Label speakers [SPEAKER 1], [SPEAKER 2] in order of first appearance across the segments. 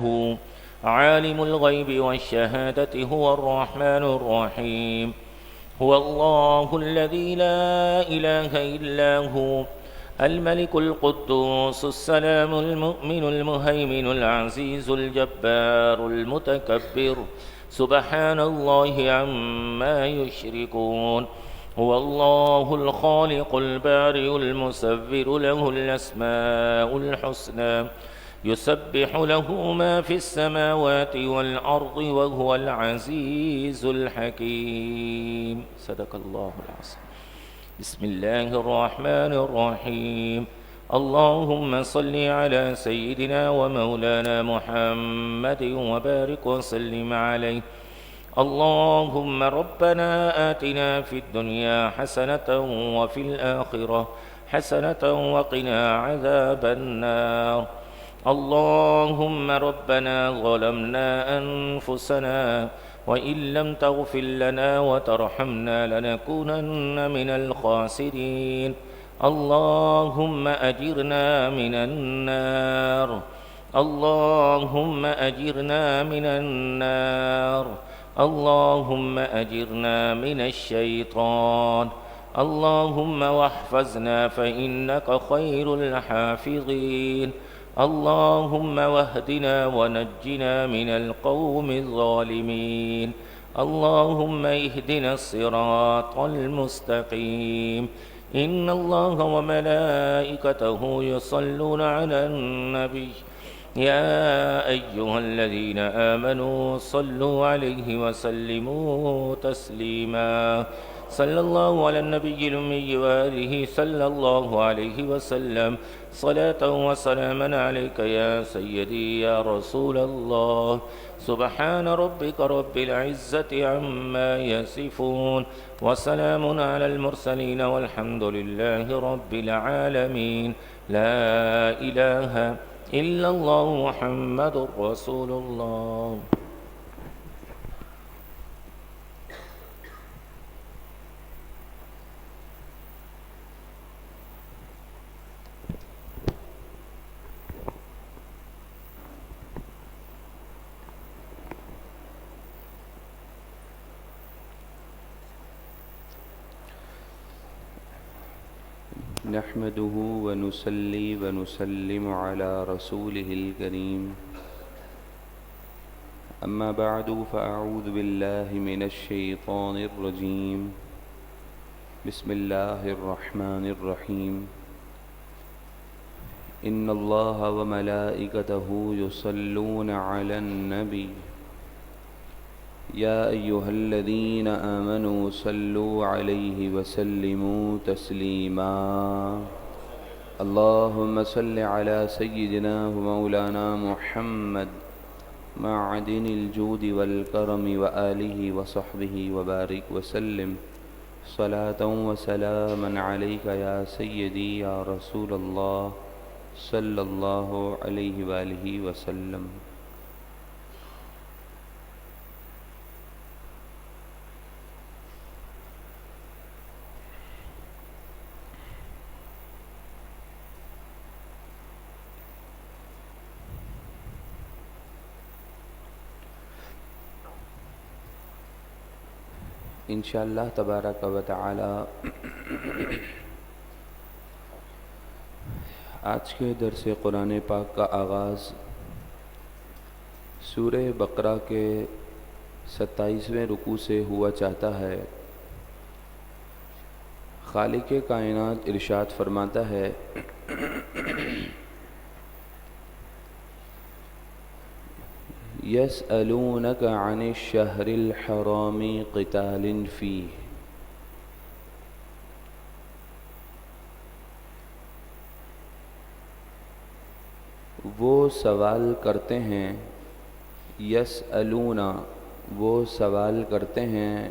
[SPEAKER 1] هو عالم الغيب والشهادة هو الرحمن الرحيم. هو الله الذي لا إله إلا هو الملك القدوس السلام المؤمن المهيمن العزيز الجبار المتكبر سبحان الله عما يشركون. هو الله الخالق البارئ المصور له الأسماء الحسنى يسبح له ما في السماوات والأرض وهو العزيز الحكيم. صدق الله العظيم. بسم الله الرحمن الرحيم. اللهم صل على سيدنا ومولانا محمد وبارك وسلم عليه. اللهم ربنا آتنا في الدنيا حسنة وفي الآخرة حسنة وقنا عذاب النار. اللهم ربنا ظلمنا أنفسنا وإن لم تغفر لنا وترحمنا لنكونن من الخاسرين. اللهم أجرنا من النار. اللهم أجرنا من النار. اللهم أجرنا من الشيطان. اللهم واحفظنا فإنك خير الحافظين. اللهم واهدنا ونجنا من القوم الظالمين. اللهم اهدنا الصراط المستقيم. إن الله وملائكته يصلون على النبي يا أيها الذين آمنوا صلوا عليه وسلموا تسليما. صلى الله على النبي الأمي وآله صلى الله عليه وسلم صلاة وسلاما عليك يا سيدي يا رسول الله. سبحان ربك رب العزة عما يصفون وسلام على المرسلين والحمد لله رب العالمين. لا إله إلا الله محمد رسول الله.
[SPEAKER 2] نحمده ونصلي ونسلم على رسوله الكريم. أما بعد فأعوذ بالله من الشيطان الرجيم. بسم الله الرحمن الرحيم. إن الله وملائكته يصلون على النبي يا أيها الذين آمنوا صلوا عليه وسلموا تسليما. اللهم صل على سيدنا ومولانا محمد معدن الجود والكرم وآله وصحبه وبارك وسلم صلاة وسلاما عليك يا سيدي يا رسول الله صلى الله عليه وآله وسلم. انشاءاللہ تبارک و تعالی آج کے درس قرآن پاک کا آغاز سورہ بقرہ کے 27ویں رکوع سے ہوا چاہتا ہے. خالق کائنات ارشاد فرماتا ہے يسألونك عن الشهر الحرام قتال فيه. وہ سوال کرتے ہیں، یسألون وہ سوال کرتے ہیں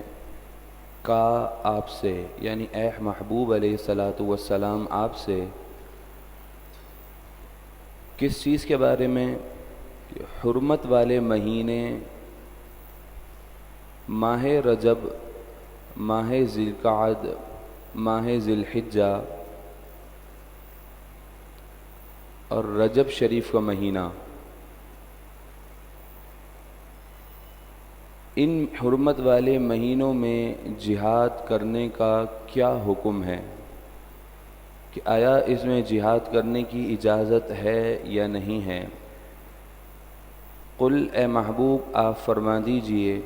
[SPEAKER 2] کا آپ سے، یعنی اے محبوب علیہ الصلاۃ والسلام آپ سے، کس چیز کے بارے میں؟ حرمت والے مہینے ماہ رجب، ماہ ذی القعد، ماہ ذی الحجہ اور رجب شریف کا مہینہ، ان حرمت والے مہینوں میں جہاد کرنے کا کیا حکم ہے؟ کہ آیا اس میں جہاد کرنے کی اجازت ہے یا نہیں ہے؟ قل اے محبوب آپ فرما دیجئے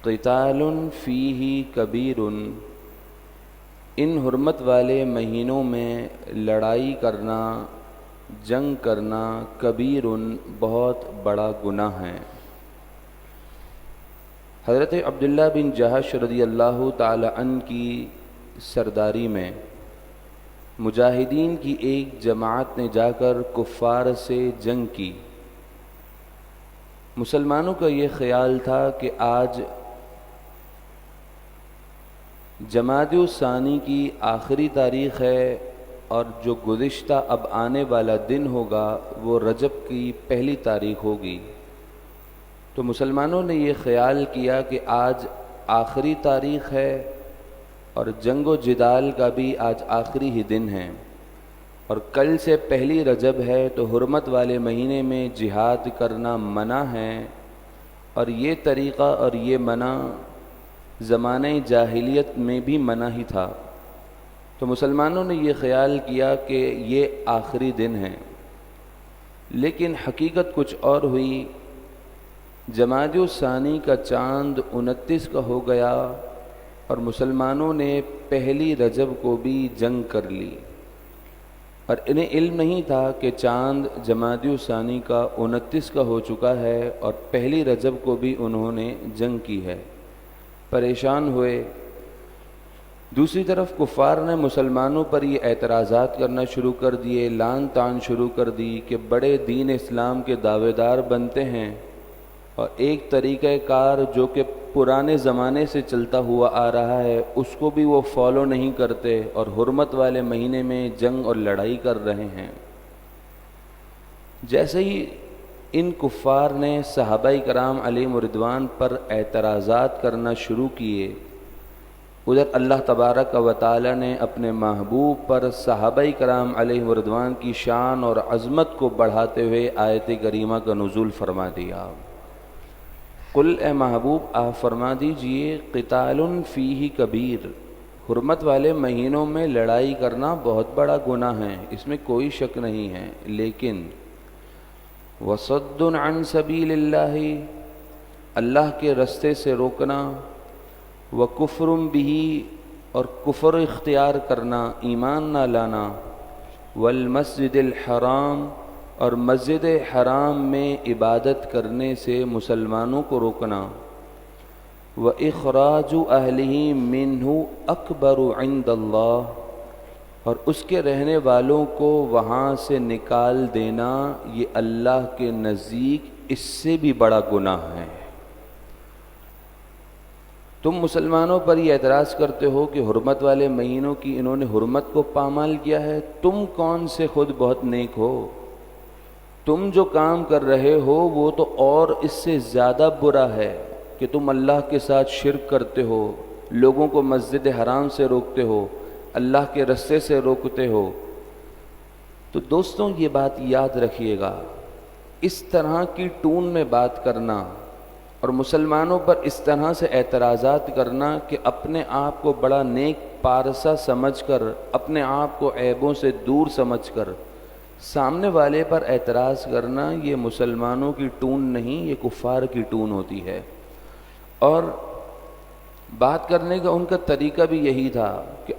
[SPEAKER 2] قتال فیہ کبیر، ان حرمت والے مہینوں میں لڑائی کرنا، جنگ کرنا کبیر بہت بڑا گناہ ہے۔ حضرت عبداللہ بن جہش رضی اللہ تعالی عنہ کی سرداری میں مجاہدین کی ایک جماعت نے جا کر کفار سے جنگ کی۔ مسلمانوں کا یہ خیال تھا کہ آج جمادی الثانی کی آخری تاریخ ہے اور جو گزشتہ اب آنے والا دن ہوگا وہ رجب کی پہلی تاریخ ہوگی۔ تو مسلمانوں نے یہ خیال کیا کہ آج آخری تاریخ ہے اور جنگ و جدال کا بھی آج آخری ہی دن ہے، اور کل سے پہلی رجب ہے، تو حرمت والے مہینے میں جہاد کرنا منع ہے، اور یہ طریقہ اور یہ منع زمانہ جاہلیت میں بھی منع ہی تھا۔ تو مسلمانوں نے یہ خیال کیا کہ یہ آخری دن ہے، لیکن حقیقت کچھ اور ہوئی۔ جمادی الثانی کا چاند 29 کا ہو گیا اور مسلمانوں نے پہلی رجب کو بھی جنگ کر لی، اور انہیں علم نہیں تھا کہ چاند جمادی الثانی کا 29 کا ہو چکا ہے اور پہلی رجب کو بھی انہوں نے جنگ کی ہے۔ پریشان ہوئے۔ دوسری طرف کفار نے مسلمانوں پر یہ اعتراضات کرنا شروع کر دیے، لعن طعن شروع کر دی کہ بڑے دین اسلام کے دعوے دار بنتے ہیں اور ایک طریقہ کار جو کہ پرانے زمانے سے چلتا ہوا آ رہا ہے اس کو بھی وہ فالو نہیں کرتے، اور حرمت والے مہینے میں جنگ اور لڑائی کر رہے ہیں۔ جیسے ہی ان کفار نے صحابہ کرام علیہم رضوان پر اعتراضات کرنا شروع کیے، ادھر اللہ تبارک و تعالی نے اپنے محبوب پر صحابہ کرام علیہم رضوان کی شان اور عظمت کو بڑھاتے ہوئے آیت کریمہ کا نزول فرما دیا۔ قل اے محبوب آپ فرما دیجئے قتال فیہ کبیر، حرمت والے مہینوں میں لڑائی کرنا بہت بڑا گناہ ہے، اس میں کوئی شک نہیں ہے، لیکن وصد عن سبیل اللہ، اللہ کے رستے سے روکنا، وکفر بہ، اور کفر اختیار کرنا، ایمان نہ لانا، والمسجد الحرام، اور مسجد حرام میں عبادت کرنے سے مسلمانوں کو روکنا، وإخراج أهله منه أکبر عند اللہ، اور اس کے رہنے والوں کو وہاں سے نکال دینا یہ اللہ کے نزدیک اس سے بھی بڑا گناہ ہے۔ تم مسلمانوں پر یہ اعتراض کرتے ہو کہ حرمت والے مہینوں کی انہوں نے حرمت کو پامال کیا ہے، تم کون سے خود بہت نیک ہو؟ تم جو کام کر رہے ہو وہ تو اور اس سے زیادہ برا ہے کہ تم اللہ کے ساتھ شرک کرتے ہو، لوگوں کو مسجد حرام سے روکتے ہو، اللہ کے رستے سے روکتے ہو۔ تو دوستوں یہ بات یاد رکھیے گا، اس طرح کی ٹون میں بات کرنا اور مسلمانوں پر اس طرح سے اعتراضات کرنا کہ اپنے آپ کو بڑا نیک پارسا سمجھ کر، اپنے آپ کو عیبوں سے دور سمجھ کر سامنے والے پر اعتراض کرنا، یہ مسلمانوں کی ٹون نہیں، یہ کفار کی ٹون ہوتی ہے۔ اور بات کرنے کا ان کا طریقہ بھی یہی تھا کہ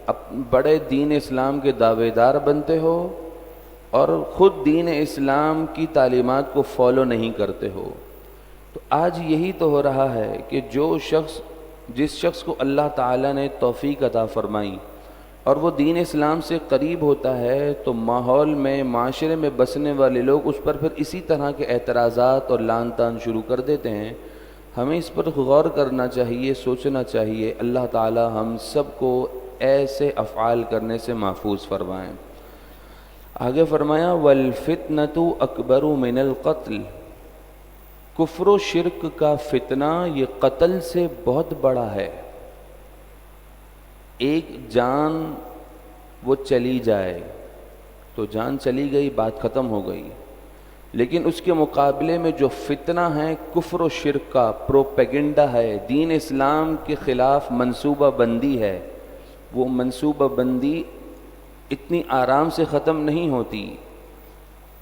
[SPEAKER 2] بڑے دین اسلام کے دعوے دار بنتے ہو اور خود دین اسلام کی تعلیمات کو فالو نہیں کرتے ہو۔ تو آج یہی تو ہو رہا ہے کہ جس شخص کو اللہ تعالیٰ نے توفیق عطا فرمائی اور وہ دین اسلام سے قریب ہوتا ہے، تو ماحول میں، معاشرے میں بسنے والے لوگ اس پر پھر اسی طرح کے اعتراضات اور لعن طعن شروع کر دیتے ہیں۔ ہمیں اس پر غور کرنا چاہیے، سوچنا چاہیے۔ اللہ تعالی ہم سب کو ایسے افعال کرنے سے محفوظ فرمائیں۔ آگے فرمایا والفتنة اکبر من القتل، کفر و شرک کا فتنہ یہ قتل سے بہت بڑا ہے۔ ایک جان وہ چلی جائے تو جان چلی گئی، بات ختم ہو گئی، لیکن اس کے مقابلے میں جو فتنہ ہے کفر و شرک کا، پروپیگنڈا ہے، دین اسلام کے خلاف منصوبہ بندی ہے، وہ منصوبہ بندی اتنی آرام سے ختم نہیں ہوتی۔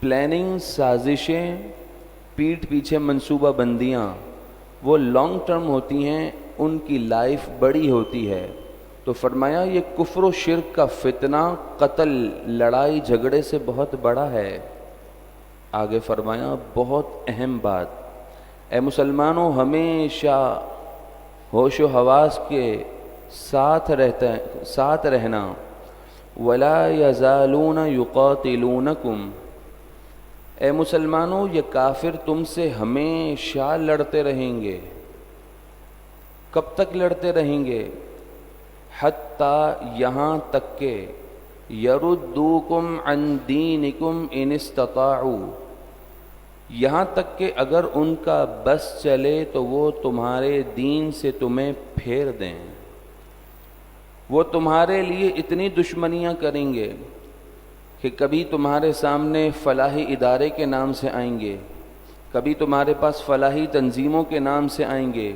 [SPEAKER 2] پلاننگ، سازشیں، پیٹھ پیچھے منصوبہ بندیاں وہ لانگ ٹرم ہوتی ہیں، ان کی لائف بڑی ہوتی ہے۔ تو فرمایا یہ کفر و شرک کا فتنہ قتل، لڑائی جھگڑے سے بہت بڑا ہے۔ آگے فرمایا بہت اہم بات، اے مسلمانوں ہمیشہ ہوش و حواس کے ساتھ رہنا۔ وَلَا يَزَالُونَ يُقَاتِلُونَكُمْ، اے مسلمانوں یہ کافر تم سے ہمیشہ لڑتے رہیں گے۔ کب تک لڑتے رہیں گے؟ حتیٰ یہاں تک کہ یردوکم عن دینکم ان استطاعوا، یہاں تک کہ اگر ان کا بس چلے تو وہ تمہارے دین سے تمہیں پھیر دیں۔ وہ تمہارے لیے اتنی دشمنیاں کریں گے کہ کبھی تمہارے سامنے فلاحی ادارے کے نام سے آئیں گے، کبھی تمہارے پاس فلاحی تنظیموں کے نام سے آئیں گے،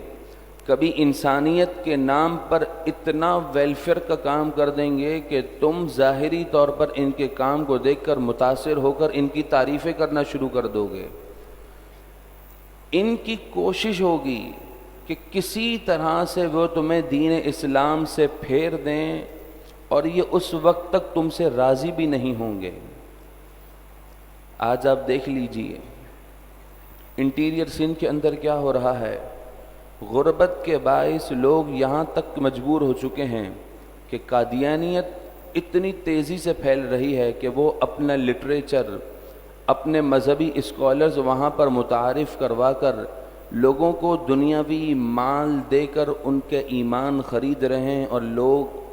[SPEAKER 2] کبھی انسانیت کے نام پر اتنا ویلفیئر کا کام کر دیں گے کہ تم ظاہری طور پر ان کے کام کو دیکھ کر متاثر ہو کر ان کی تعریفیں کرنا شروع کر دو گے۔ ان کی کوشش ہوگی کہ کسی طرح سے وہ تمہیں دین اسلام سے پھیر دیں، اور یہ اس وقت تک تم سے راضی بھی نہیں ہوں گے۔ آج آپ دیکھ لیجئے انٹیریئر سندھ کے اندر کیا ہو رہا ہے۔ غربت کے باعث لوگ یہاں تک مجبور ہو چکے ہیں کہ قادیانیت اتنی تیزی سے پھیل رہی ہے کہ وہ اپنا لٹریچر، اپنے مذہبی اسکالرز وہاں پر متعارف کروا کر لوگوں کو دنیاوی مال دے کر ان کے ایمان خرید رہے ہیں، اور لوگ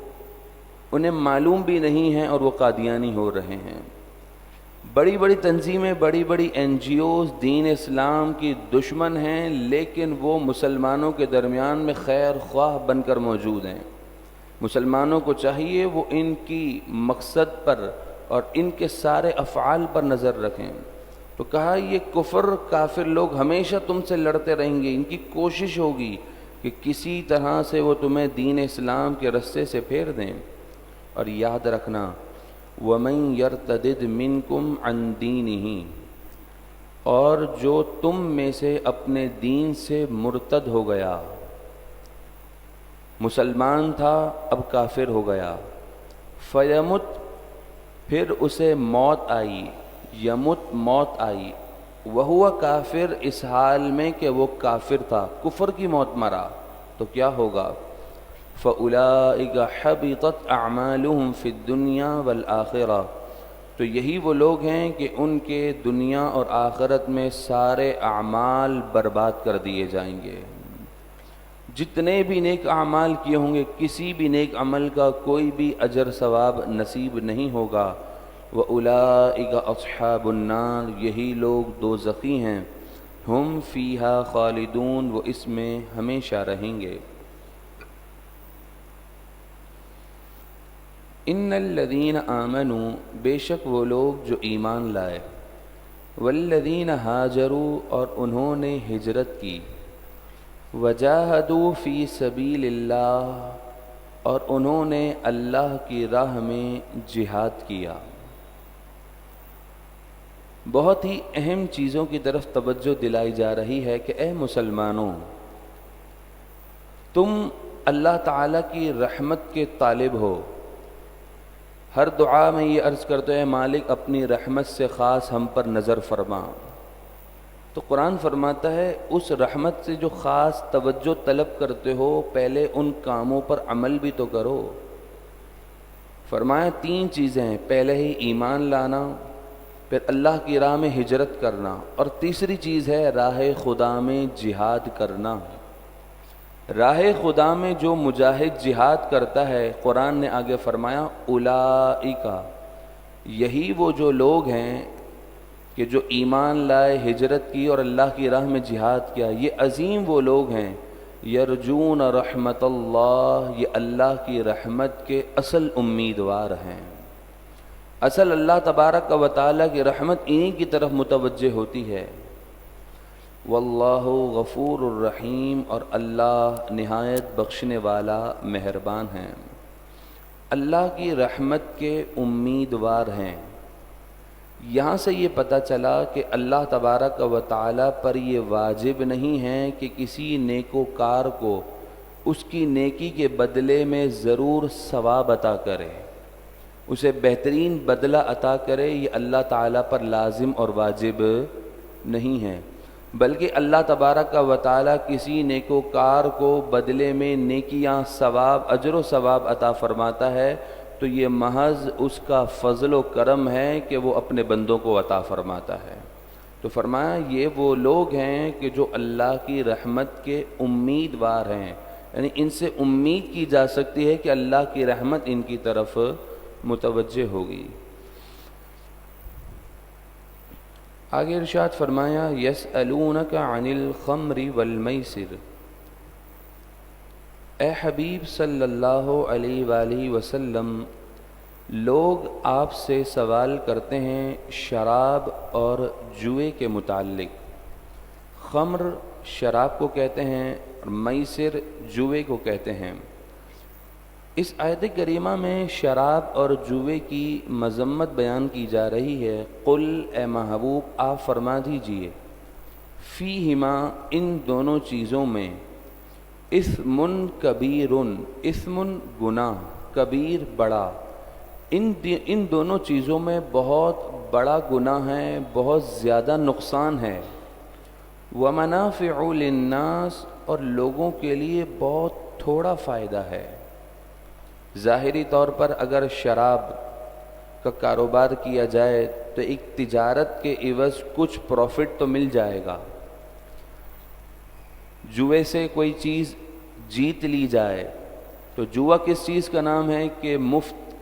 [SPEAKER 2] انہیں معلوم بھی نہیں ہیں اور وہ قادیانی ہو رہے ہیں۔ بڑی بڑی تنظیمیں، بڑی بڑی NGOs دین اسلام کی دشمن ہیں، لیکن وہ مسلمانوں کے درمیان میں خیر خواہ بن کر موجود ہیں۔ مسلمانوں کو چاہیے وہ ان کی مقصد پر اور ان کے سارے افعال پر نظر رکھیں۔ تو کہا یہ کفر کافر لوگ ہمیشہ تم سے لڑتے رہیں گے، ان کی کوشش ہوگی کہ کسی طرح سے وہ تمہیں دین اسلام کے رستے سے پھیر دیں۔ اور یاد رکھنا وَمَن يَرْتَدِدْ مِنْكُمْ عَنْ دِينِهِ، اور جو تم میں سے اپنے دین سے مرتد ہو گیا، مسلمان تھا اب کافر ہو گیا، فَيَمُتْ، پھر اسے موت آئی، یمت موت آئی، وَهُوَ کافر، اس حال میں کہ وہ کافر تھا، کفر کی موت مرا، تو کیا ہوگا؟ فَأُولَئِكَ حَبِطَتْ أَعْمَالُهُمْ فِي الدُّنْيَا وَالْآخِرَةِ، تو یہی وہ لوگ ہیں کہ ان کے دنیا اور آخرت میں سارے اعمال برباد کر دیے جائیں گے۔ جتنے بھی نیک اعمال کیے ہوں گے، کسی بھی نیک عمل کا کوئی بھی اجر ثواب نصیب نہیں ہوگا۔ وَأُولَئِكَ أَصْحَابُ النَّارِ، یہی لوگ دوزخی ہیں، ہم فیہا خالدون، وہ اس میں ہمیشہ رہیں گے۔ ان الذین آمنوا، بے شک وہ لوگ جو ایمان لائے، والذین ہاجروا، اور انہوں نے ہجرت کی، وجاہدوا فی سبیل اللہ، اور انہوں نے اللہ کی راہ میں جہاد کیا۔ بہت ہی اہم چیزوں کی طرف توجہ دلائی جا رہی ہے کہ اے مسلمانوں، تم اللہ تعالیٰ کی رحمت کے طالب ہو۔ ہر دعا میں یہ عرض کرتے ہیں مالک اپنی رحمت سے خاص ہم پر نظر فرما، تو قرآن فرماتا ہے اس رحمت سے جو خاص توجہ طلب کرتے ہو پہلے ان کاموں پر عمل بھی تو کرو۔ فرمایا 3 چیزیں ہیں، پہلے ہی ایمان لانا، پھر اللہ کی راہ میں ہجرت کرنا، اور تیسری چیز ہے راہ خدا میں جہاد کرنا۔ راہ خدا میں جو مجاہد جہاد کرتا ہے، قرآن نے آگے فرمایا اولئک، یہی وہ جو لوگ ہیں کہ جو ایمان لائے، ہجرت کی اور اللہ کی راہ میں جہاد کیا، یہ عظیم وہ لوگ ہیں، یرجون رحمت اللہ، یہ اللہ کی رحمت کے اصل امیدوار ہیں۔ اصل اللہ تبارک و تعالیٰ کی رحمت انہی کی طرف متوجہ ہوتی ہے۔ واللہ غفور الرحیم، اور اللہ نہایت بخشنے والا مہربان ہیں۔ اللہ کی رحمت کے امیدوار ہیں۔ یہاں سے یہ پتہ چلا کہ اللہ تبارک و تعالیٰ پر یہ واجب نہیں ہے کہ کسی نیکوکار کو اس کی نیکی کے بدلے میں ضرور ثواب عطا کرے، اسے بہترین بدلہ عطا کرے، یہ اللہ تعالیٰ پر لازم اور واجب نہیں ہے، بلکہ اللہ تبارک و تعالیٰ کسی نیکوکار کو بدلے میں نیکیاں، ثواب، اجر و ثواب عطا فرماتا ہے تو یہ محض اس کا فضل و کرم ہے کہ وہ اپنے بندوں کو عطا فرماتا ہے۔ تو فرمایا یہ وہ لوگ ہیں کہ جو اللہ کی رحمت کے امیدوار ہیں، یعنی ان سے امید کی جا سکتی ہے کہ اللہ کی رحمت ان کی طرف متوجہ ہوگی۔ آگے ارشاد فرمایا یسألونک عن الخمر والمیسر، اے حبیب صلی اللہ علیہ وآلہ وسلم، لوگ آپ سے سوال کرتے ہیں شراب اور جوئے کے متعلق۔ خمر شراب کو کہتے ہیں اور میسر جوئے کو کہتے ہیں۔ اس آیت کریمہ میں شراب اور جوئے کی مذمت بیان کی جا رہی ہے۔ قل، اے محبوب آپ فرما دیجئے، فیہما، ان دونوں چیزوں میں، اثم کبیر، اثم گناہ، کبیر بڑا، ان دونوں چیزوں میں بہت بڑا گناہ ہے، بہت زیادہ نقصان ہے، ومنافع للناس، اور لوگوں کے لیے بہت تھوڑا فائدہ ہے۔ ظاہری طور پر اگر شراب کا کاروبار کیا جائے تو ایک تجارت کے عوض کچھ پروفٹ تو مل جائے گا، جوئے سے کوئی چیز جیت لی جائے تو جوا کس چیز کا نام ہے کہ مفت،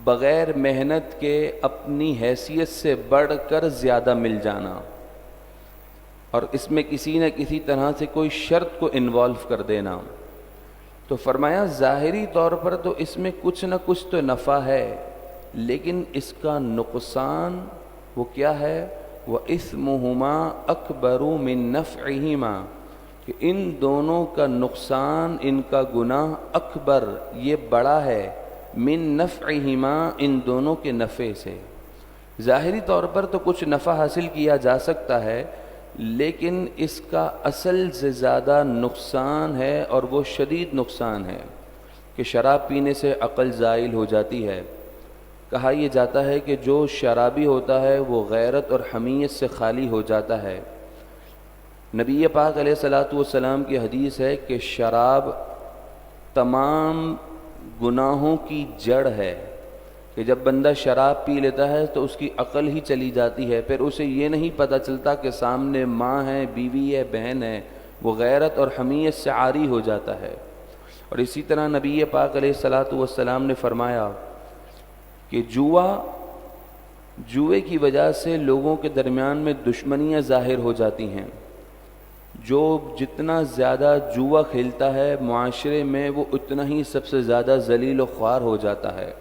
[SPEAKER 2] بغیر محنت کے اپنی حیثیت سے بڑھ کر زیادہ مل جانا، اور اس میں کسی نہ کسی طرح سے کوئی شرط کو انوالو کر دینا۔ تو فرمایا ظاہری طور پر تو اس میں کچھ نہ کچھ تو نفع ہے، لیکن اس کا نقصان وہ کیا ہے؟ وَإِثْمُهُمَا أَكْبَرُ مِن نَفْعِهِمَا، کہ ان دونوں کا نقصان، ان کا گناہ اکبر، یہ بڑا ہے، من نفعہما، ان دونوں کے نفع سے۔ ظاہری طور پر تو کچھ نفع حاصل کیا جا سکتا ہے، لیکن اس کا اصل سے زیادہ نقصان ہے، اور وہ شدید نقصان ہے کہ شراب پینے سے عقل زائل ہو جاتی ہے۔ کہا یہ جاتا ہے کہ جو شرابی ہوتا ہے وہ غیرت اور حمیت سے خالی ہو جاتا ہے۔ نبی پاک علیہ الصلوۃ والسلام کی حدیث ہے کہ شراب تمام گناہوں کی جڑ ہے، کہ جب بندہ شراب پی لیتا ہے تو اس کی عقل ہی چلی جاتی ہے، پھر اسے یہ نہیں پتہ چلتا کہ سامنے ماں ہے، بیوی ہے، بہن ہے، وہ غیرت اور حمیت سے عاری ہو جاتا ہے۔ اور اسی طرح نبی پاک علیہ الصلوۃ والسلام نے فرمایا کہ جوئے کی وجہ سے لوگوں کے درمیان میں دشمنیاں ظاہر ہو جاتی ہیں۔ جو جتنا زیادہ جوا کھیلتا ہے معاشرے میں، وہ اتنا ہی سب سے زیادہ ذلیل و خوار ہو جاتا ہے۔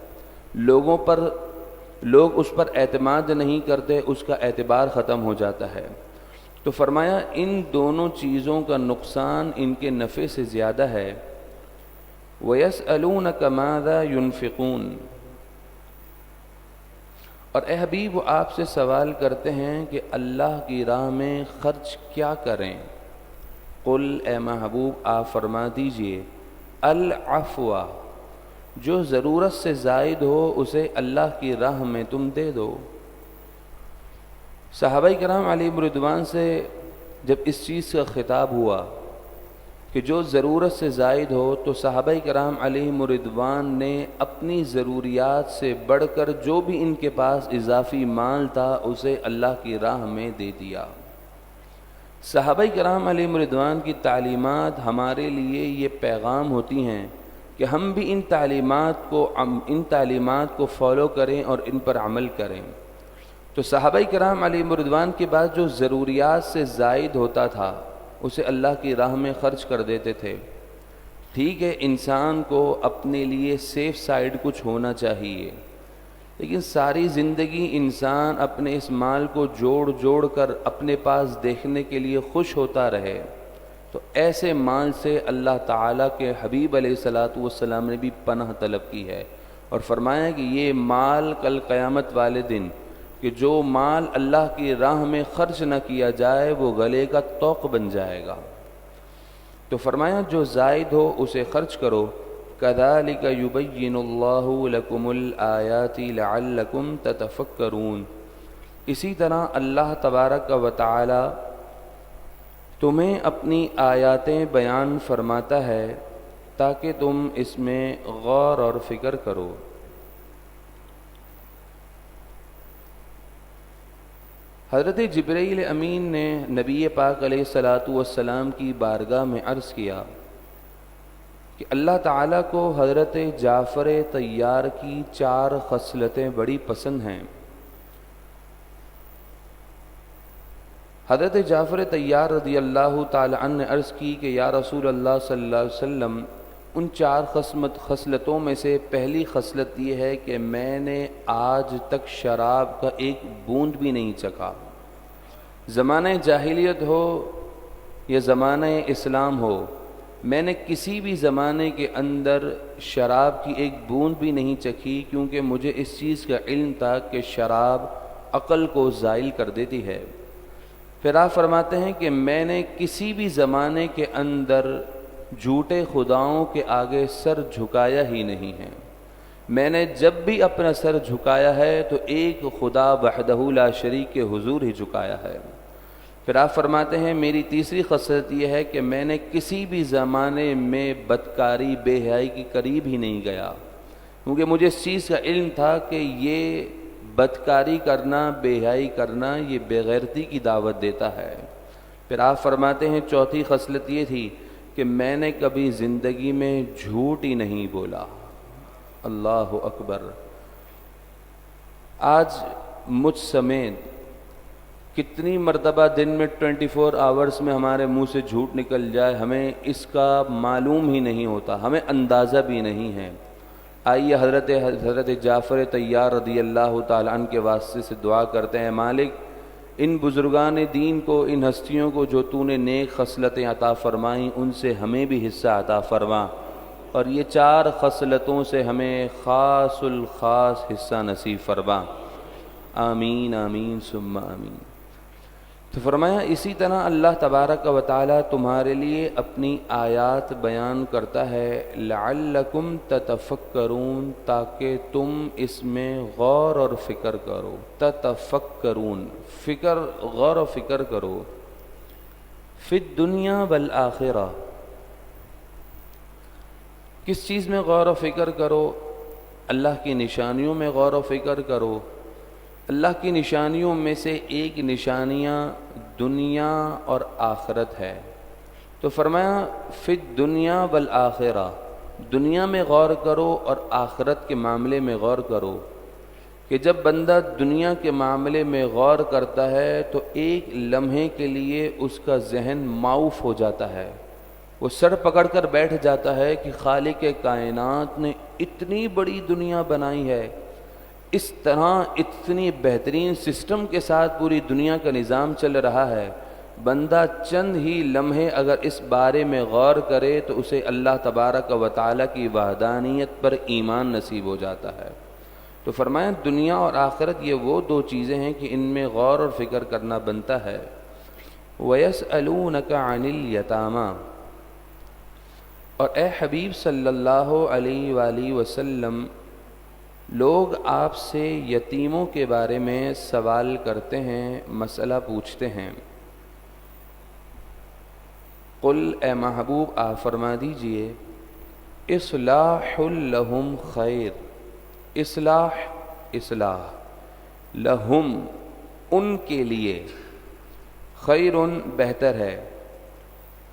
[SPEAKER 2] لوگ اس پر اعتماد نہیں کرتے، اس کا اعتبار ختم ہو جاتا ہے۔ تو فرمایا ان دونوں چیزوں کا نقصان ان کے نفع سے زیادہ ہے۔ وَيَسْأَلُونَكَ مَاذَا يُنْفِقُونَ، اور اے حبیب وہ آپ سے سوال کرتے ہیں کہ اللہ کی راہ میں خرچ کیا کریں۔ قل، اے محبوب آپ فرما دیجئے، العفو، جو ضرورت سے زائد ہو اسے اللہ کی راہ میں تم دے دو۔ صحابہ کرام علیہم رضوان سے جب اس چیز کا خطاب ہوا کہ جو ضرورت سے زائد ہو، تو صحابہ کرام علیہم رضوان نے اپنی ضروریات سے بڑھ کر جو بھی ان کے پاس اضافی مال تھا اسے اللہ کی راہ میں دے دیا۔ صحابہ کرام علیہم رضوان کی تعلیمات ہمارے لیے یہ پیغام ہوتی ہیں کہ ہم بھی ان تعلیمات کو فالو کریں اور ان پر عمل کریں۔ تو صحابہ کرام علیہم رضوان کے بعد جو ضروریات سے زائد ہوتا تھا اسے اللہ کی راہ میں خرچ کر دیتے تھے۔ ٹھیک ہے، انسان کو اپنے لیے سیف سائیڈ کچھ ہونا چاہیے، لیکن ساری زندگی انسان اپنے اس مال کو جوڑ جوڑ کر اپنے پاس دیکھنے کے لیے خوش ہوتا رہے تو ایسے مال سے اللہ تعالیٰ کے حبیب علیہ الصلاۃ والسلام نے بھی پناہ طلب کی ہے اور فرمایا کہ یہ مال کل قیامت والے دن کہ جو مال اللہ کی راہ میں خرچ نہ کیا جائے وہ گلے کا طوق بن جائے گا۔ تو فرمایا جو زائد ہو اسے خرچ کرو۔ كذلك يبين الله لكم الآيات لعلكم تتفكرون، اسی طرح اللہ تبارک و تعالی تمہیں اپنی آیاتیں بیان فرماتا ہے تاکہ تم اس میں غور اور فکر کرو۔ حضرت جبرائیل امین نے نبی پاک علیہ الصلاۃ والسلام کی بارگاہ میں عرض کیا کہ اللہ تعالیٰ کو حضرت جعفر طیار کی 4 خصلتیں بڑی پسند ہیں۔ حضرت جعفر طیار رضی اللہ تعالی عنہ نے عرض کی کہ یا رسول اللہ صلی اللہ علیہ وسلم، ان 4 خصلتوں میں سے پہلی خصلت یہ ہے کہ میں نے آج تک شراب کا ایک بوند بھی نہیں چکھا۔ زمانہ جاہلیت ہو یا زمانہ اسلام ہو، میں نے کسی بھی زمانے کے اندر شراب کی ایک بوند بھی نہیں چکھی، کیونکہ مجھے اس چیز کا علم تھا کہ شراب عقل کو زائل کر دیتی ہے۔ پھر آپ فرماتے ہیں کہ میں نے کسی بھی زمانے کے اندر جھوٹے خداؤں کے آگے سر جھکایا ہی نہیں ہے۔ میں نے جب بھی اپنا سر جھکایا ہے تو ایک خدا وحدہ لا شریک کے حضور ہی جھکایا ہے۔ پھر آپ فرماتے ہیں میری تیسری خصلت یہ ہے کہ میں نے کسی بھی زمانے میں بدکاری بے حیائی کی قریب ہی نہیں گیا، کیونکہ مجھے اس چیز کا علم تھا کہ یہ بدکاری کرنا، بے حیائی کرنا، یہ بے غیرتی کی دعوت دیتا ہے۔ پھر آپ فرماتے ہیں چوتھی خصلت یہ تھی کہ میں نے کبھی زندگی میں جھوٹ ہی نہیں بولا۔ اللہ اکبر! آج مجھ سمیت کتنی مرتبہ دن میں 24 آورز میں ہمارے منہ سے جھوٹ نکل جائے، ہمیں اس کا معلوم ہی نہیں ہوتا، ہمیں اندازہ بھی نہیں ہے۔ آئیے حضرت جعفر طیار رضی اللہ تعالیٰ عنہ کے واسطے سے دعا کرتے ہیں، مالک ان بزرگان دین کو، ان ہستیوں کو جو تو نے نیک خصلتیں عطا فرمائیں، ان سے ہمیں بھی حصہ عطا فرما، اور یہ 4 خصلتوں سے ہمیں خاص الخاص حصہ نصیب فرما۔ آمین آمین ثم آمین۔ تو فرمایا اسی طرح اللہ تبارک و تعالیٰ تمہارے لیے اپنی آیات بیان کرتا ہے لعلکم تتفکرون، تاکہ تم اس میں غور اور فکر کرو۔ تتفکرون، فکر، غور و فکر کرو۔ فی الدنیا والآخرہ، کس چیز میں غور و فکر کرو؟ اللہ کی نشانیوں میں غور و فکر کرو۔ اللہ کی نشانیوں میں سے ایک نشانیاں دنیا اور آخرت ہے۔ تو فرمایا فی الدنیا والآخرہ، دنیا میں غور کرو اور آخرت کے معاملے میں غور کرو، کہ جب بندہ دنیا کے معاملے میں غور کرتا ہے تو ایک لمحے کے لیے اس کا ذہن معاف ہو جاتا ہے، وہ سر پکڑ کر بیٹھ جاتا ہے کہ خالق کائنات نے اتنی بڑی دنیا بنائی ہے، اس طرح اتنی بہترین سسٹم کے ساتھ پوری دنیا کا نظام چل رہا ہے۔ بندہ چند ہی لمحے اگر اس بارے میں غور کرے تو اسے اللہ تبارک و تعالیٰ کی وحدانیت پر ایمان نصیب ہو جاتا ہے۔ تو فرمایا دنیا اور آخرت یہ وہ 2 چیزیں ہیں کہ ان میں غور اور فکر کرنا بنتا ہے۔ وَيَسْأَلُونَكَ عَنِ الْيَتَامَى، اور اے حبیب صلی اللہ علیہ وآلہ وسلم، لوگ آپ سے یتیموں کے بارے میں سوال کرتے ہیں، مسئلہ پوچھتے ہیں۔ قل، اے محبوب آپ فرما دیجئے، اصلاح لہم خیر، اصلاح لہم، ان کے لیے، خیر، بہتر ہے،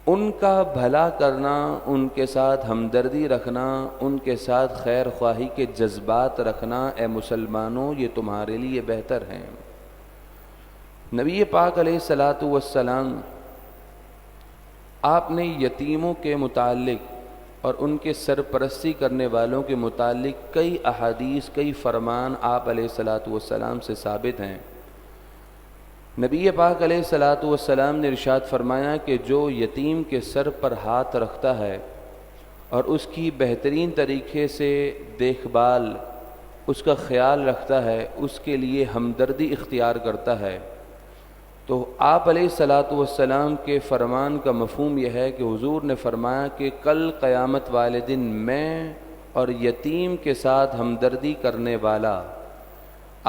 [SPEAKER 2] ان کا بھلا کرنا، ان کے ساتھ ہمدردی رکھنا، ان کے ساتھ خیر خواہی کے جذبات رکھنا، اے مسلمانوں یہ تمہارے لیے بہتر ہیں۔ نبی پاک علیہ الصلاۃ والسلام آپ نے یتیموں کے متعلق اور ان کے سرپرستی کرنے والوں کے متعلق کئی احادیث، کئی فرمان آپ علیہ الصلاۃ والسلام سے ثابت ہیں۔ نبی پاک علیہ الصلاۃ والسلام نے ارشاد فرمایا کہ جو یتیم کے سر پر ہاتھ رکھتا ہے اور اس کی بہترین طریقے سے دیکھ بھال، اس کا خیال رکھتا ہے، اس کے لیے ہمدردی اختیار کرتا ہے، تو آپ علیہ الصلاۃ والسلام کے فرمان کا مفہوم یہ ہے کہ حضور نے فرمایا کہ کل قیامت والے دن میں اور یتیم کے ساتھ ہمدردی کرنے والا،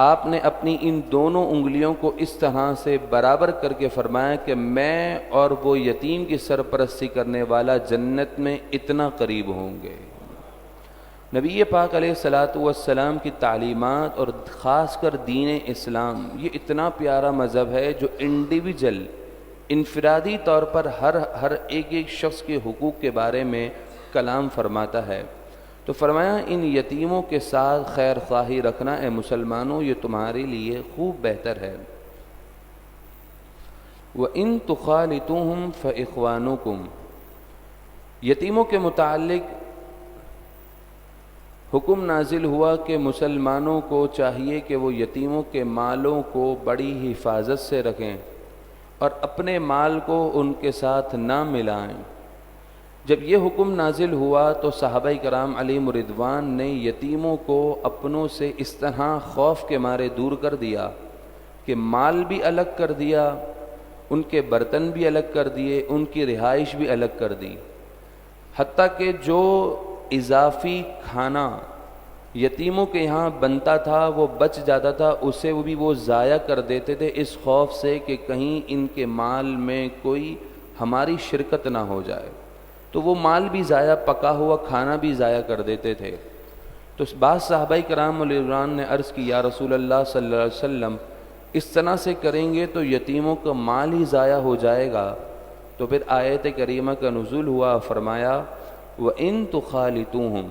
[SPEAKER 2] آپ نے اپنی ان دونوں انگلیوں کو اس طرح سے برابر کر کے فرمایا کہ میں اور وہ یتیم کی سرپرستی کرنے والا جنت میں اتنا قریب ہوں گے۔ نبی پاک علیہ الصلاۃ والسلام کی تعلیمات اور خاص کر دین اسلام یہ اتنا پیارا مذہب ہے جو انڈیویجول، انفرادی طور پر ہر ایک شخص کے حقوق کے بارے میں کلام فرماتا ہے۔ تو فرمایا ان یتیموں کے ساتھ خیر خواہی رکھنا اے مسلمانوں، یہ تمہارے لیے خوب بہتر ہے۔ وَإِن تُخَالِطُوهُمْ فَإِخْوَانُكُمْ، یتیموں کے متعلق حکم نازل ہوا کہ مسلمانوں کو چاہیے کہ وہ یتیموں کے مالوں کو بڑی حفاظت سے رکھیں اور اپنے مال کو ان کے ساتھ نہ ملائیں۔ جب یہ حکم نازل ہوا تو صحابہ کرام علیہم رضوان نے یتیموں کو اپنوں سے اس طرح خوف کے مارے دور کر دیا کہ مال بھی الگ کر دیا، ان کے برتن بھی الگ کر دیے، ان کی رہائش بھی الگ کر دی، حتیٰ کہ جو اضافی کھانا یتیموں کے یہاں بنتا تھا وہ بچ جاتا تھا، اسے بھی وہ ضائع کر دیتے تھے اس خوف سے کہ کہیں ان کے مال میں کوئی ہماری شرکت نہ ہو جائے، تو وہ مال بھی ضائع، پکا ہوا کھانا بھی ضائع کر دیتے تھے۔ تو بعض صحابہ کرام علیہ رضوان نے عرض کی یا رسول اللہ صلی اللہ علیہ وسلم اس طرح سے کریں گے تو یتیموں کا مال ہی ضائع ہو جائے گا۔ تو پھر آیت کریمہ کا نزول ہوا، فرمایا وَإِن تُخَالِطُوهُمْ،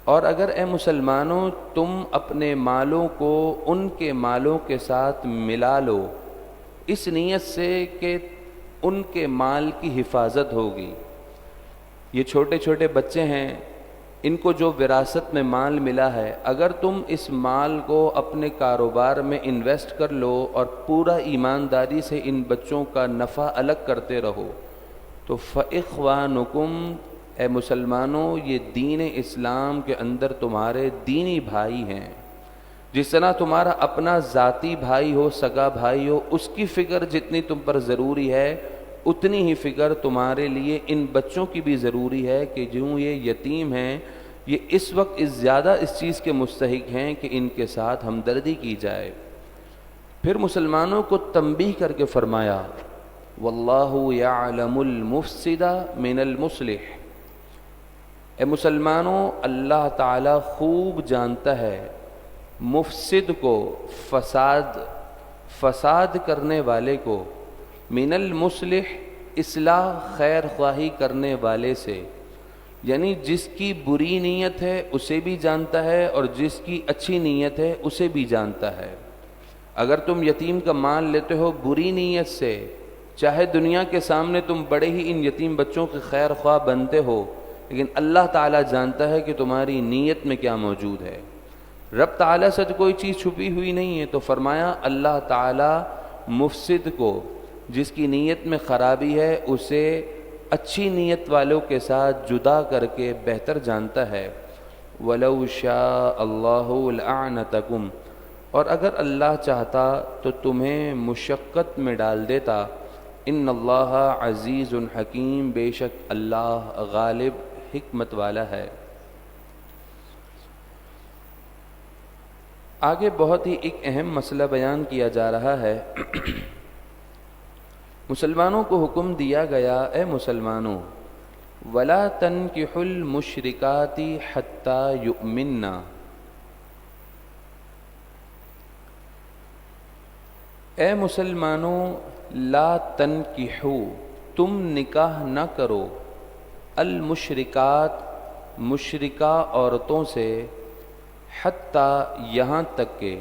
[SPEAKER 2] اور اگر اے مسلمانوں تم اپنے مالوں کو ان کے مالوں کے ساتھ ملا لو اس نیت سے کہ ان کے مال کی حفاظت ہوگی۔ یہ چھوٹے چھوٹے بچے ہیں، ان کو جو وراثت میں مال ملا ہے، اگر تم اس مال کو اپنے کاروبار میں انویسٹ کر لو اور پورا ایمانداری سے ان بچوں کا نفع الگ کرتے رہو تو فَإِخْوَانُكُمْ، اے مسلمانوں یہ دین اسلام کے اندر تمہارے دینی بھائی ہیں۔ جس طرح تمہارا اپنا ذاتی بھائی ہو، سگا بھائی ہو، اس کی فکر جتنی تم پر ضروری ہے اتنی ہی فکر تمہارے لیے ان بچوں کی بھی ضروری ہے کہ جو یہ یتیم ہیں یہ اس وقت زیادہ اس چیز کے مستحق ہیں کہ ان کے ساتھ ہمدردی کی جائے۔ پھر مسلمانوں کو تنبیہ کر کے فرمایا واللہ یعلم المفسد من المصلح، اے مسلمانوں اللہ تعالیٰ خوب جانتا ہے مفسد کو، فساد کرنے والے کو، من المصلح اصلاح خیر خواہی کرنے والے سے، یعنی جس کی بری نیت ہے اسے بھی جانتا ہے اور جس کی اچھی نیت ہے اسے بھی جانتا ہے۔ اگر تم یتیم کا مال لیتے ہو بری نیت سے، چاہے دنیا کے سامنے تم بڑے ہی ان یتیم بچوں کے خیر خواہ بنتے ہو، لیکن اللہ تعالیٰ جانتا ہے کہ تمہاری نیت میں کیا موجود ہے۔ رب تعالیٰ سے تو کوئی چیز چھپی ہوئی نہیں ہے، تو فرمایا اللہ تعالیٰ مفسد کو، جس کی نیت میں خرابی ہے، اسے اچھی نیت والوں کے ساتھ جدا کر کے بہتر جانتا ہے۔ وَلَوْ شَاءَ اللَّهُ لَأَعْنَتَكُمْ، اور اگر اللہ چاہتا تو تمہیں مشقت میں ڈال دیتا۔ ان اللہ عزیز حکیم، بے شک اللہ غالب حکمت والا ہے۔ آگے بہت ہی ایک اہم مسئلہ بیان کیا جا رہا ہے۔ مسلمانوں کو حکم دیا گیا اے مسلمانوں وَلَا تَنْكِحُوا الْمُشْرِكَاتِ حَتَّى يُؤْمِنَّا، اے مسلمانوں لا تنکحوا، تم نکاح نہ کرو، المشرکات، مشرکہ عورتوں سے، حتیٰ یہاں تک کہ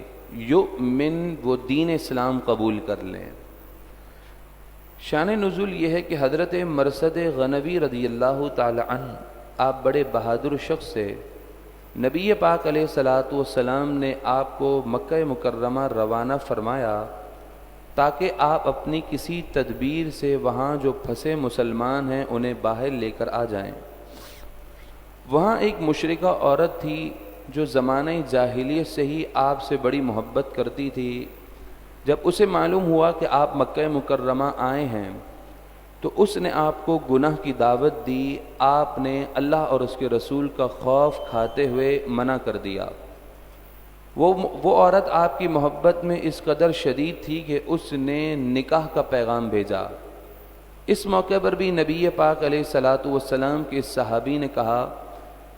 [SPEAKER 2] یؤمن، وہ دین اسلام قبول کر لیں۔ شان نزول یہ ہے کہ حضرت مرثد غنوی رضی اللہ تعالی عنہ آپ بڑے بہادر شخص سے نبی پاک علیہ الصلاۃ والسلام نے آپ کو مکہ مکرمہ روانہ فرمایا تاکہ آپ اپنی کسی تدبیر سے وہاں جو پھنسے مسلمان ہیں انہیں باہر لے کر آ جائیں۔ وہاں ایک مشرکہ عورت تھی جو زمانہ جاہلیت سے ہی آپ سے بڑی محبت کرتی تھی۔ جب اسے معلوم ہوا کہ آپ مکہ مکرمہ آئے ہیں تو اس نے آپ کو گناہ کی دعوت دی۔ آپ نے اللہ اور اس کے رسول کا خوف کھاتے ہوئے منع کر دیا۔ وہ عورت آپ کی محبت میں اس قدر شدید تھی کہ اس نے نکاح کا پیغام بھیجا۔ اس موقع پر بھی نبی پاک علیہ الصلاۃ والسلام کے صحابی نے کہا،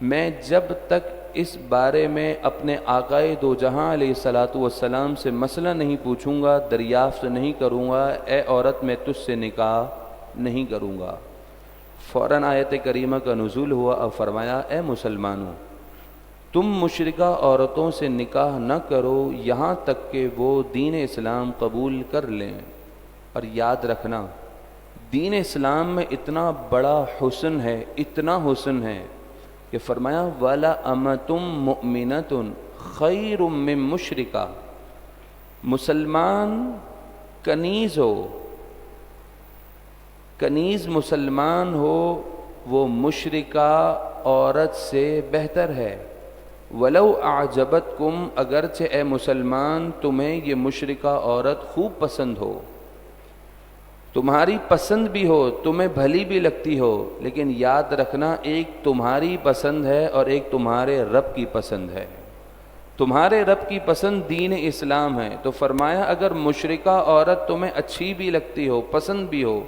[SPEAKER 2] میں جب تک اس بارے میں اپنے آقائے دو جہاں علیہ الصلاۃ والسلام سے مسئلہ نہیں پوچھوں گا، دریافت نہیں کروں گا، اے عورت میں تجھ سے نکاح نہیں کروں گا۔ فوراً آیت کریمہ کا نزول ہوا اور فرمایا، اے مسلمانوں، تم مشرکہ عورتوں سے نکاح نہ کرو یہاں تک کہ وہ دین اسلام قبول کر لیں۔ اور یاد رکھنا، دین اسلام میں اتنا بڑا حسن ہے، اتنا حسن ہے کہ فرمایا وَلَأَمَةٌ مُؤْمِنَةٌ خَيْرٌ مِّن مُشْرِكَةٍ۔ مسلمان کنیز ہو، کنیز مسلمان ہو، وہ مشرکہ عورت سے بہتر ہے۔ وَلَوْ أَعْجَبَتْكُمْ، اگرچہ اے مسلمان تمہیں یہ مشرکہ عورت خوب پسند ہو، تمہاری پسند بھی ہو، تمہیں بھلی بھی لگتی ہو، لیکن یاد رکھنا ایک تمہاری پسند ہے اور ایک تمہارے رب کی پسند ہے۔ تمہارے رب کی پسند دین اسلام ہے۔ تو فرمایا اگر مشرکہ عورت تمہیں اچھی بھی لگتی ہو، پسند بھی ہو،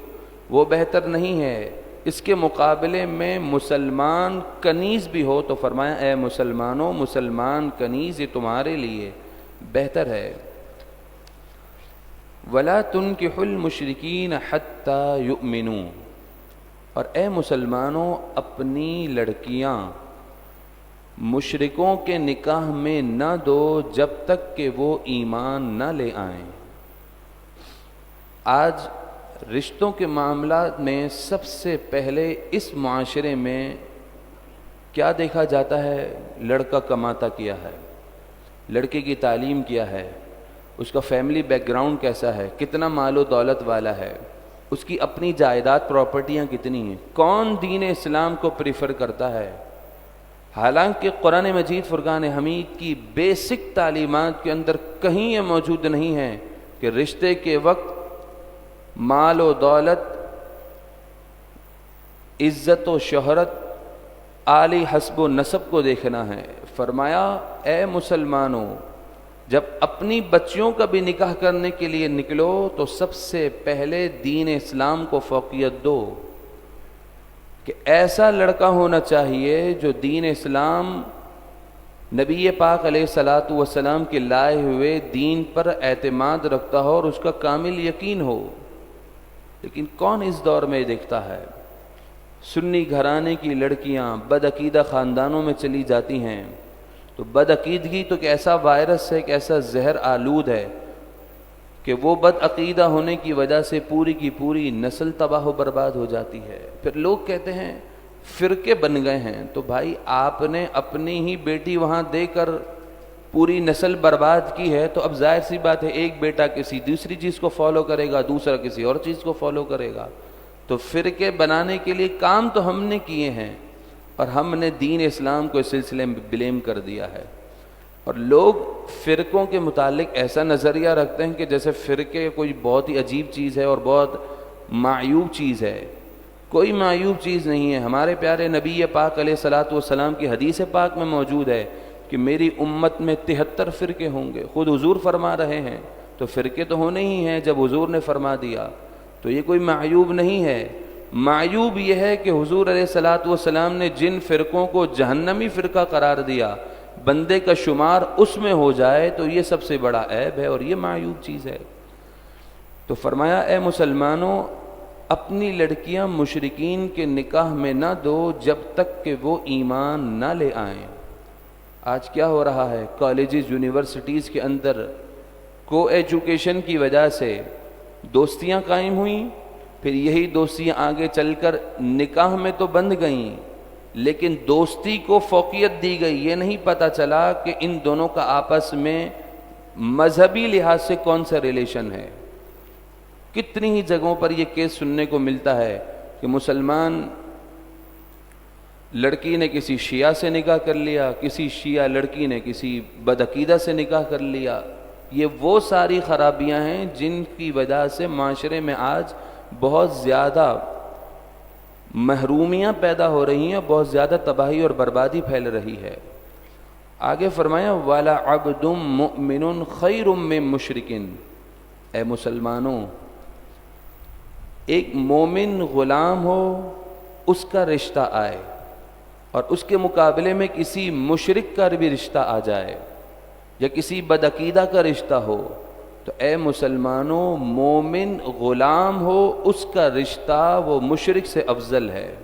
[SPEAKER 2] وہ بہتر نہیں ہے۔ اس کے مقابلے میں مسلمان کنیز بھی ہو تو فرمایا اے مسلمانوں، مسلمان کنیز یہ تمہارے لیے بہتر ہے۔ وَلَا تُنْكِحُوا الْمُشْرِكِينَ حَتَّى يُؤْمِنُوا، اور اے مسلمانوں اپنی لڑکیاں مشرکوں کے نکاح میں نہ دو جب تک کہ وہ ایمان نہ لے آئیں۔ آج رشتوں کے معاملات میں سب سے پہلے اس معاشرے میں کیا دیکھا جاتا ہے؟ لڑکا کماتا کیا ہے، لڑکے کی تعلیم کیا ہے، اس کا فیملی بیک گراؤنڈ کیسا ہے، کتنا مال و دولت والا ہے، اس کی اپنی جائیداد پراپرٹیاں کتنی ہیں، کون دین اسلام کو پریفر کرتا ہے۔ حالانکہ قرآن مجید فرقان حمید کی بیسک تعلیمات کے اندر کہیں یہ موجود نہیں ہے کہ رشتے کے وقت مال و دولت، عزت و شہرت، عالی حسب و نسب کو دیکھنا ہے۔ فرمایا اے مسلمانوں جب اپنی بچیوں کا بھی نکاح کرنے کے لیے نکلو تو سب سے پہلے دین اسلام کو فوقیت دو، کہ ایسا لڑکا ہونا چاہیے جو دین اسلام نبی پاک علیہ الصلاۃ والسلام کے لائے ہوئے دین پر اعتماد رکھتا ہو اور اس کا کامل یقین ہو۔ لیکن کون اس دور میں دیکھتا ہے؟ سنی گھرانے کی لڑکیاں بدعقیدہ خاندانوں میں چلی جاتی ہیں، تو بدعقیدگی تو ایک ایسا وائرس ہے، ایک ایسا زہر آلود ہے کہ وہ بدعقیدہ ہونے کی وجہ سے پوری کی پوری نسل تباہ و برباد ہو جاتی ہے۔ پھر لوگ کہتے ہیں فرقے بن گئے ہیں، تو بھائی آپ نے اپنی ہی بیٹی وہاں دے کر پوری نسل برباد کی ہے، تو اب ظاہر سی بات ہے ایک بیٹا کسی دوسری چیز کو فالو کرے گا، دوسرا کسی اور چیز کو فالو کرے گا۔ تو فرقے بنانے کے لیے کام تو ہم نے کیے ہیں اور ہم نے دین اسلام کو اس سلسلے میں بلیم کر دیا ہے۔ اور لوگ فرقوں کے متعلق ایسا نظریہ رکھتے ہیں کہ جیسے فرقے کوئی بہت ہی عجیب چیز ہے اور بہت معیوب چیز ہے۔ کوئی معیوب چیز نہیں ہے۔ ہمارے پیارے نبی پاک علیہ الصلاۃ والسلام کی حدیث پاک میں موجود ہے کہ میری امت میں 73 فرقے ہوں گے، خود حضور فرما رہے ہیں، تو فرقے تو ہونے ہی ہیں جب حضور نے فرما دیا، تو یہ کوئی معیوب نہیں ہے۔ معیوب یہ ہے کہ حضور علیہ الصلاۃ والسلام نے جن فرقوں کو جہنمی فرقہ قرار دیا، بندے کا شمار اس میں ہو جائے تو یہ سب سے بڑا عیب ہے اور یہ معیوب چیز ہے۔ تو فرمایا اے مسلمانوں اپنی لڑکیاں مشرکین کے نکاح میں نہ دو جب تک کہ وہ ایمان نہ لے آئیں۔ آج کیا ہو رہا ہے؟ کالجز، یونیورسٹیز کے اندر کو ایجوکیشن کی وجہ سے دوستیاں قائم ہوئیں، پھر یہی دوستیاں آگے چل کر نکاح میں تو بند گئیں، لیکن دوستی کو فوقیت دی گئی، یہ نہیں پتہ چلا کہ ان دونوں کا آپس میں مذہبی لحاظ سے کون سا ریلیشن ہے۔ کتنی ہی جگہوں پر یہ کیس سننے کو ملتا ہے کہ مسلمان لڑکی نے کسی شیعہ سے نکاح کر لیا، کسی شیعہ لڑکی نے کسی بدعقیدہ سے نکاح کر لیا۔ یہ وہ ساری خرابیاں ہیں جن کی وجہ سے معاشرے میں آج بہت زیادہ محرومیاں پیدا ہو رہی ہیں، بہت زیادہ تباہی اور بربادی پھیل رہی ہے۔ آگے فرمایا وَلَعَبْدٌ مُؤْمِنٌ خَيْرٌ مِّن مُشْرِكٍ، اے مسلمانوں، ایک مومن غلام ہو، اس کا رشتہ آئے اور اس کے مقابلے میں کسی مشرک کا بھی رشتہ آ جائے یا کسی بدعقیدہ کا رشتہ ہو، تو اے مسلمانوں، مومن غلام ہو، اس کا رشتہ وہ مشرک سے افضل ہے،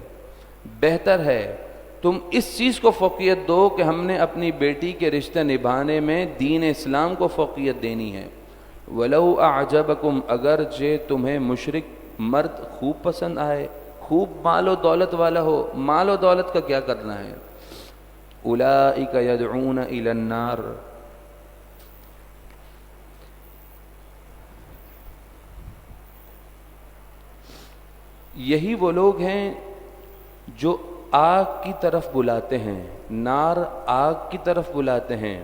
[SPEAKER 2] بہتر ہے۔ تم اس چیز کو فوقیت دو کہ ہم نے اپنی بیٹی کے رشتے نبھانے میں دین اسلام کو فوقیت دینی ہے۔ وَلَوْ أَعْجَبَكُمْ، اگرچہ تمہیں مشرک مرد خوب پسند آئے، خوب مال و دولت والا ہو، مال و دولت کا کیا کرنا ہے؟ أُولَئِكَ يَدْعُونَ إِلَى النَّارِ، یہی وہ لوگ ہیں جو آگ کی طرف بلاتے ہیں، نار آگ کی طرف بلاتے ہیں۔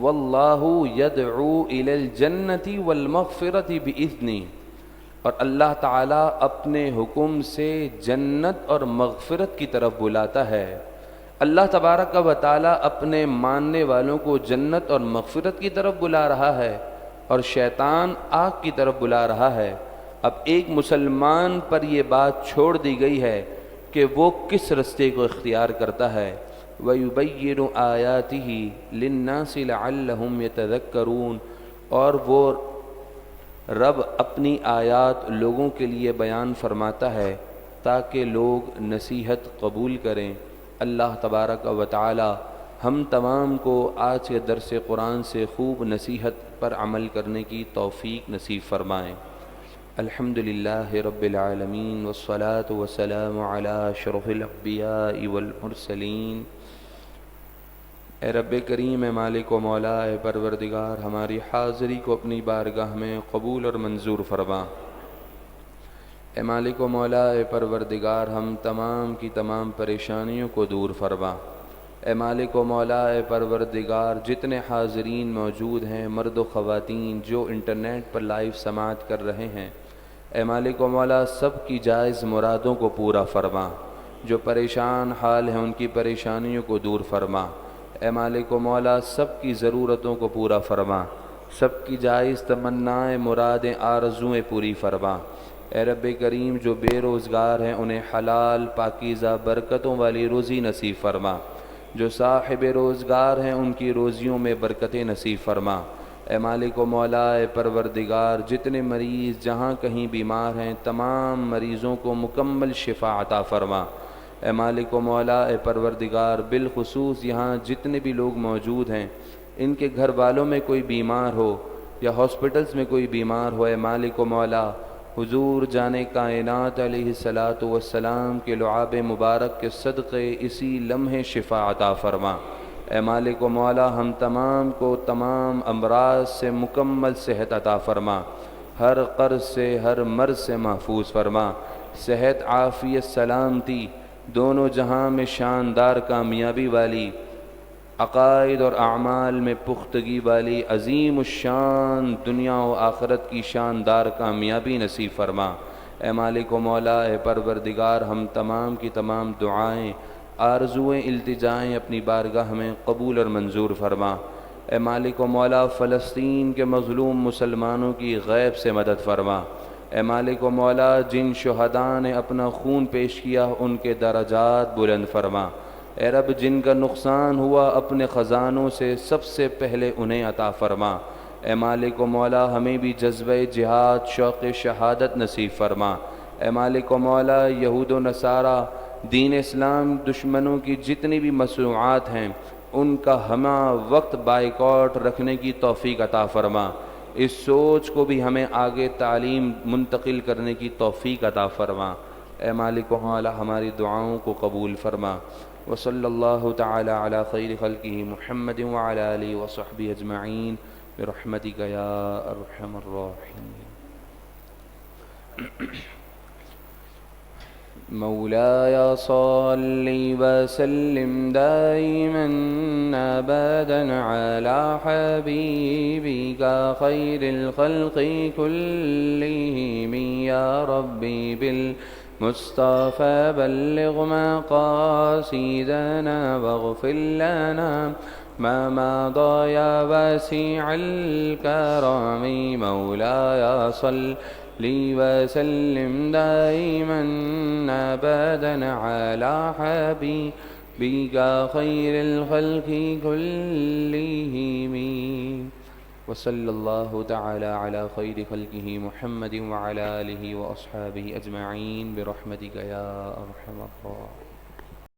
[SPEAKER 2] واللہ یدعو الی الجنۃ والمغفرۃ بإذنہ، اور اللہ تعالیٰ اپنے حکم سے جنت اور مغفرت کی طرف بلاتا ہے۔ اللہ تبارک و تعالیٰ اپنے ماننے والوں کو جنت اور مغفرت کی طرف بلا رہا ہے اور شیطان آگ کی طرف بلا رہا ہے۔ اب ایک مسلمان پر یہ بات چھوڑ دی گئی ہے کہ وہ کس رستے کو اختیار کرتا ہے۔ وَيُبَيِّنُ آيَاتِهِ لِلنَّاسِ لَعَلَّهُمْ يَتَذَكَّرُونَ، اور وہ رب اپنی آیات لوگوں کے لیے بیان فرماتا ہے تاکہ لوگ نصیحت قبول کریں۔ اللہ تبارک و تعالی ہم تمام کو آج کے درس قرآن سے خوب نصیحت پر عمل کرنے کی توفیق نصیب فرمائیں۔ الحمدللہ رب العالمین والصلاة والسلام علی اشرف الانبیاء والمرسلین۔ اے رب کریم، اے مالک و مولا، اے پروردگار، ہماری حاضری کو اپنی بارگاہ میں قبول اور منظور فرما۔ اے مالک و مولا، اے پروردگار، ہم تمام کی تمام پریشانیوں کو دور فرما۔ اے مالک و مولا، اے پروردگار، جتنے حاضرین موجود ہیں، مرد و خواتین جو انٹرنیٹ پر لائیو سماعت کر رہے ہیں، اے مالک و مولا، سب کی جائز مرادوں کو پورا فرما۔ جو پریشان حال ہیں ان کی پریشانیوں کو دور فرما۔ اے مالک و مولا، سب کی ضرورتوں کو پورا فرما، سب کی جائز تمنائیں، مرادیں، آرزوئیں پوری فرما۔ اے رب کریم، جو بے روزگار ہیں انہیں حلال پاکیزہ برکتوں والی روزی نصیب فرما۔ جو صاحب روزگار ہیں ان کی روزیوں میں برکتیں نصیب فرما۔ اے مالک و مولا، اے پروردگار، جتنے مریض جہاں کہیں بیمار ہیں تمام مریضوں کو مکمل شفا عطا فرما۔ اے مالک و مولا، اے پروردگار، بالخصوص یہاں جتنے بھی لوگ موجود ہیں ان کے گھر والوں میں کوئی بیمار ہو یا ہاسپٹلز میں کوئی بیمار ہو، اے مالک و مولا، حضور جان کائنات علیہ الصلاۃ والسلام کے لعاب مبارک کے صدقے اسی لمحے شفا عطا فرما۔ اے مالک و مولا، ہم تمام کو تمام امراض سے مکمل صحت عطا فرما، ہر قرض سے، ہر مرض سے محفوظ فرما۔ صحت، عافیت، سلامتی دونوں جہاں میں شاندار کامیابی والی، عقائد اور اعمال میں پختگی والی عظیم الشان دنیا و آخرت کی شاندار کامیابی نصیب فرما۔ اے مالک و مولا، اے پروردگار، ہم تمام کی تمام دعائیں، آرزوئیں، التجائیں اپنی بارگاہ میں قبول اور منظور فرما۔ اے مالک و مولا، فلسطین کے مظلوم مسلمانوں کی غیب سے مدد فرما۔ اے مالک و مولا، جن شہداء نے اپنا خون پیش کیا ان کے درجات بلند فرما۔ اے رب، جن کا نقصان ہوا اپنے خزانوں سے سب سے پہلے انہیں عطا فرما۔ اے مالک و مولا، ہمیں بھی جذبہ جہاد، شوق شہادت نصیب فرما۔ اے مالک و مولا، یہود و نصارہ، دین اسلام دشمنوں کی جتنی بھی مصنوعات ہیں ان کا ہمہ وقت بائیکاٹ رکھنے کی توفیق عطا فرما۔ اس سوچ کو بھی ہمیں آگے تعلیم منتقل کرنے کی توفیق عطا فرما۔ اے مالک و اعلی ہماری دعاؤں کو قبول فرما۔ وصلی اللہ تعالی علی خیر خلقہ محمد وعلی آلہ وصحبہ اجمعین برحمتک یا ارحم الراحمین۔ مولاي صل وسلم دائما أبدا على حبيبك خير الخلق كلهم يا ربي بالمصطفى بلغ مقاصدنا واغفر لنا ما مضى يا واسع الكرم مولاي صل وسلم دائما أبدا على حبيبك خير الخلق كلهم وصلى الله تعالى على خير خلقه محمد وعلى آله وأصحابه أجمعين برحمتك يا أرحم الراحمين۔